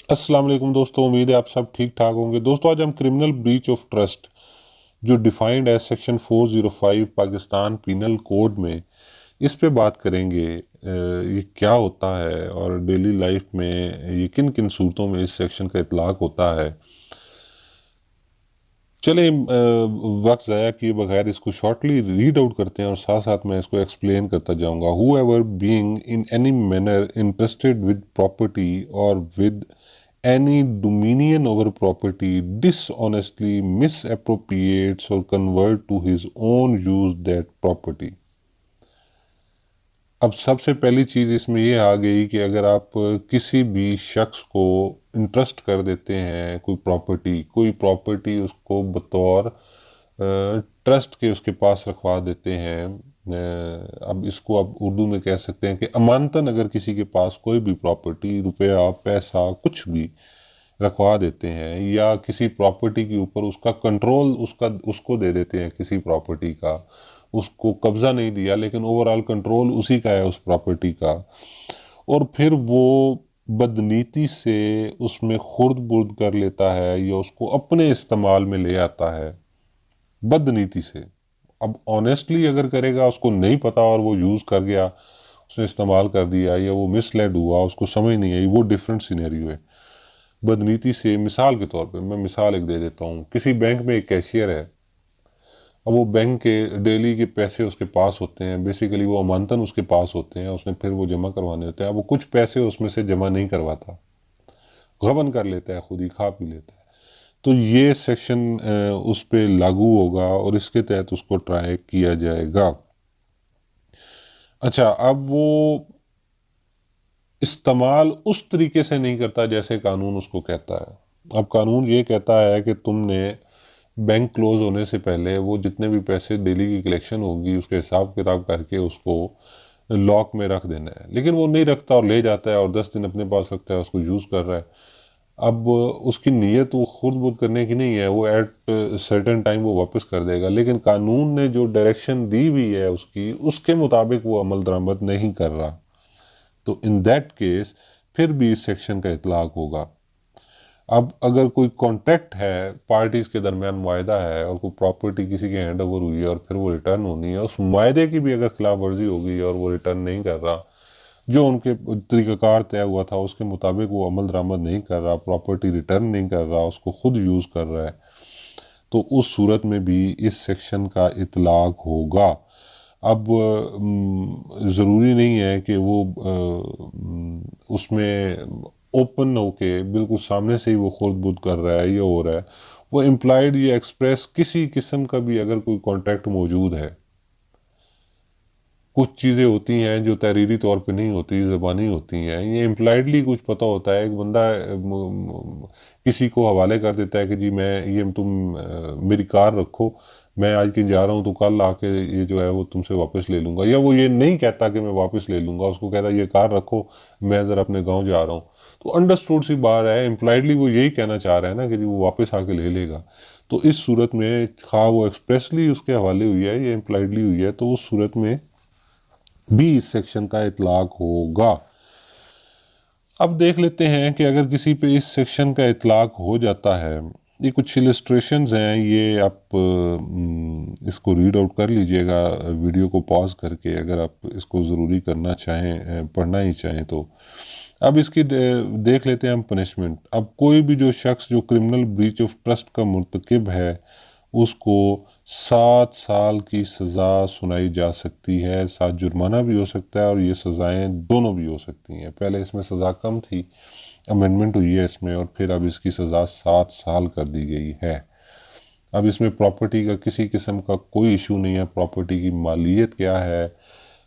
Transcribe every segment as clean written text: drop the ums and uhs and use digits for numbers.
अस्सलाम वालेकुम दोस्तों, उम्मीद है आप सब ठीक ठाक होंगे। दोस्तों, आज हम क्रिमिनल ब्रीच ऑफ ट्रस्ट जो डिफाइंड है सेक्शन 405 पाकिस्तान पीनल कोड में, इस पे बात करेंगे। ये क्या होता है और डेली लाइफ में ये किन किन सूरतों में इस सेक्शन का इतलाक होता है। चलें, वक्त ज़ाया किए बगैर इसको शॉर्टली रीड आउट करते हैं और साथ साथ मैं इसको एक्सप्लेन करता जाऊंगा। Who ever being in any manner interested with property और with any dominion over property dishonestly misappropriates or convert to his own use that property। अब सबसे पहली चीज़ इसमें ये आ गई कि अगर आप किसी भी शख्स को इंटरेस्ट कर देते हैं कोई प्रॉपर्टी उसको बतौर ट्रस्ट के उसके पास रखवा देते हैं। अब इसको आप उर्दू में कह सकते हैं कि अमानतन अगर किसी के पास कोई भी प्रॉपर्टी, रुपया, पैसा, कुछ भी रखवा देते हैं या किसी प्रॉपर्टी के ऊपर उसका कंट्रोल उसको दे देते हैं, किसी प्रॉपर्टी का उसको कब्ज़ा नहीं दिया लेकिन ओवरऑल कंट्रोल उसी का है उस प्रॉपर्टी का, और फिर वो बदनीति से उसमें खुर्द बुर्द कर लेता है या उसको अपने इस्तेमाल में ले आता है बदनीति से। अब ऑनेस्टली अगर करेगा, उसको नहीं पता और वो यूज़ कर गया, उसने इस्तेमाल कर दिया या वो मिसलेड हुआ, उसको समझ नहीं आई, वो डिफरेंट सिनेरियो है। बदनीति से, मिसाल के तौर पे मैं मिसाल एक दे देता हूँ। किसी बैंक में एक कैशियर है, अब वो बैंक के डेली के पैसे उसके पास होते हैं, बेसिकली वो अमानतन उसके पास होते हैं, उसने फिर वो जमा करवाने होते हैं। अब वो कुछ पैसे उसमें से जमा नहीं करवाता, गबन कर लेता है, खुद ही खा पी लेता है। तो ये सेक्शन उस पर लागू होगा और इसके तहत उसको ट्राई किया जाएगा। अच्छा, अब वो इस्तेमाल उस तरीके से नहीं करता जैसे कानून उसको कहता है। अब कानून ये कहता है कि तुमने बैंक क्लोज होने से पहले वो जितने भी पैसे डेली की कलेक्शन होगी उसके हिसाब किताब करके उसको लॉक में रख देना है, लेकिन वो नहीं रखता और ले जाता है और 10 दिन अपने पास रखता है, उसको यूज़ कर रहा है। अब उसकी नीयत वो खुद बुद करने की नहीं है, वो एट सर्टेन टाइम वो वापस कर देगा, लेकिन कानून ने जो डायरेक्शन दी हुई है उसके मुताबिक वो अमल दरामद नहीं कर रहा, तो इन दैट केस फिर भी इस सेक्शन का इतलाक होगा। अब अगर कोई कॉन्ट्रैक्ट है, पार्टीज के दरमियान मुआहदा है और कोई प्रॉपर्टी किसी के हैंड ओवर हुई है और फिर वो रिटर्न होनी है, उस मुआहदे की भी अगर खिलाफ वर्जी होगी और वो रिटर्न नहीं कर रहा, जो उनके तरीक़ाकार तय हुआ था उसके मुताबिक वो अमल दरामद नहीं कर रहा, प्रॉपर्टी रिटर्न नहीं कर रहा, उसको खुद यूज़ कर रहा है, तो उस सूरत में भी इस सेक्शन का इतलाक होगा। अब ज़रूरी नहीं है कि वो उसमें ओपन होके बिल्कुल सामने से ही वो खुर्द बुद कर रहा है, ये हो रहा है। वो इम्प्लाइड या एक्सप्रेस किसी किस्म का भी अगर कोई कॉन्ट्रैक्ट मौजूद है, कुछ चीज़ें होती हैं जो तहरीरी तौर पे नहीं होती, ज़बानी होती हैं, ये इम्प्लाइडली कुछ पता होता है। एक बंदा किसी को हवाले कर देता है कि जी मैं ये तुम मेरी कार रखो, मैं आज कहीं जा रहा हूँ तो कल आके ये जो है वो तुमसे वापस ले लूँगा, या वो ये नहीं कहता कि मैं वापस ले लूँगा, उसको कहता है ये कार रखो, मैं ज़रा अपने गाँव जा रहा हूँ। तो अंडरस्टूड सी बात है, इम्प्लाइडली वो यही कहना चाह रहा है ना कि जी वो वापस आके ले लेगा। तो इस सूरत में खा वो एक्सप्रेसली उसके हवाले हुई है या इम्प्लाइडली हुई है, तो उस सूरत में भी इस सेक्शन का इतलाक होगा। अब देख लेते हैं कि अगर किसी पे इस सेक्शन का इतलाक हो जाता है, ये कुछ इलस्ट्रेशंस हैं, ये आप इसको रीड आउट कर लीजिएगा वीडियो को पॉज करके, अगर आप इसको ज़रूरी करना चाहें, पढ़ना ही चाहें तो। अब इसकी देख लेते हैं हम पनिशमेंट। अब कोई भी जो शख्स जो क्रिमिनल ब्रीच ऑफ ट्रस्ट का मुर्तकिब है, उसको 7 साल की सज़ा सुनाई जा सकती है, साथ जुर्माना भी हो सकता है और ये सज़ाएं दोनों भी हो सकती हैं। पहले इसमें सज़ा कम थी, अमेंडमेंट हुई है इसमें, और फिर अब इसकी सज़ा 7 साल कर दी गई है। अब इसमें प्रॉपर्टी का किसी किस्म का कोई इशू नहीं है, प्रॉपर्टी की मालियत क्या है,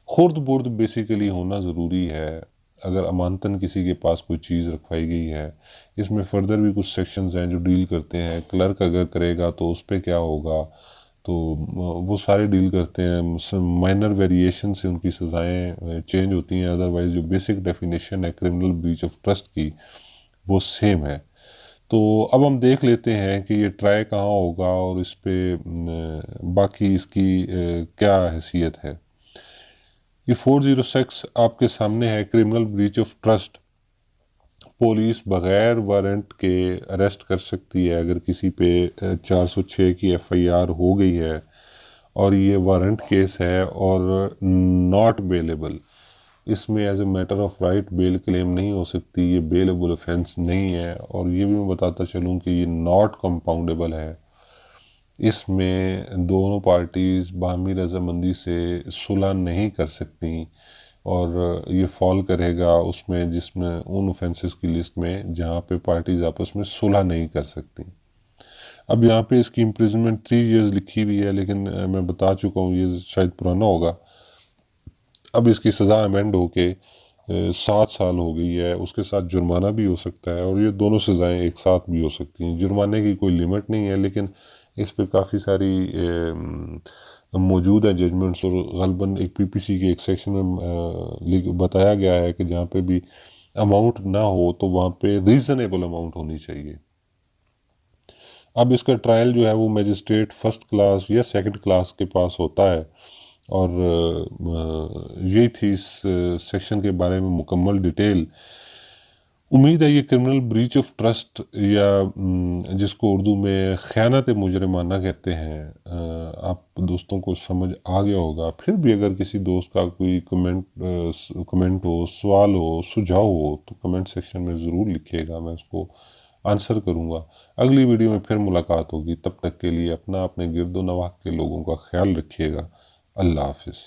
खुर्द बुर्द बेसिकली होना ज़रूरी है अगर अमानतन किसी के पास कोई चीज़ रखवाई गई है। इसमें फर्दर भी कुछ सेक्शंस हैं जो डील करते हैं, क्लर्क अगर करेगा तो उस पर क्या होगा, तो वो सारे डील करते हैं। माइनर वेरिएशन से उनकी सज़ाएं चेंज होती हैं, अदरवाइज़ जो बेसिक डेफिनेशन है क्रिमिनल ब्रीच ऑफ ट्रस्ट की वो सेम है। तो अब हम देख लेते हैं कि ये ट्राई कहाँ होगा और इस पे बाकी इसकी क्या हैसियत है। ये 406 आपके सामने है, criminal breach of trust police بغیر وارنٹ کے اریسٹ کر سکتی ہے اگر کسی پہ 406 کی ایف آئی آر ہو گئی ہے اور یہ وارنٹ کیس ہے اور ناٹ بیلیبل، اس میں as a matter of right bail claim نہیں ہو سکتی، یہ بیلیبل اوفینس نہیں ہے، اور یہ بھی میں بتاتا چلوں کہ یہ ناٹ کمپاؤنڈیبل ہے۔ اس میں دونوں پارٹیز باہمی رضامندی سے صلح نہیں کر سکتی، اور یہ فال کرے گا اس میں جس میں ان اوفینسز کی لسٹ میں جہاں پہ پارٹیز آپس میں صلح نہیں کر سکتی۔ اب یہاں پہ اس کی امپریزنمنٹ 3 ایئرز لکھی ہوئی ہے، لیکن میں بتا چکا ہوں یہ شاید پرانا ہوگا۔ اب اس کی سزا امینڈ ہو کے 7 سال ہو گئی ہے، اس کے ساتھ جرمانہ بھی ہو سکتا ہے، اور یہ دونوں سزائیں ایک ساتھ بھی ہو سکتی ہیں۔ جرمانے کی کوئی لیمٹ نہیں ہے، لیکن اس پہ کافی ساری موجود ہے ججمنٹس، اور غالباً ایک پی پی سی کے ایک سیکشن میں بتایا گیا ہے کہ جہاں پہ بھی اماؤنٹ نہ ہو تو وہاں پہ ریزنیبل اماؤنٹ ہونی چاہیے۔ اب اس کا ٹرائل جو ہے وہ میجسٹریٹ فرسٹ کلاس یا سیکنڈ کلاس کے پاس ہوتا ہے، اور یہی تھی اس سیکشن کے بارے میں مکمل ڈیٹیل۔ امید ہے یہ کرمنل بریچ آف ٹرسٹ یا جس کو اردو میں خیانت مجرمانہ کہتے ہیں، آپ دوستوں کو سمجھ آ گیا ہوگا۔ پھر بھی اگر کسی دوست کا کوئی کمنٹ ہو، سوال ہو، سجھاؤ ہو تو کمنٹ سیکشن میں ضرور لکھیے گا، میں اس کو آنسر کروں گا۔ اگلی ویڈیو میں پھر ملاقات ہوگی، تب تک کے لیے اپنا اپنے گرد و نواح کے لوگوں کا خیال رکھیے گا۔ اللہ حافظ۔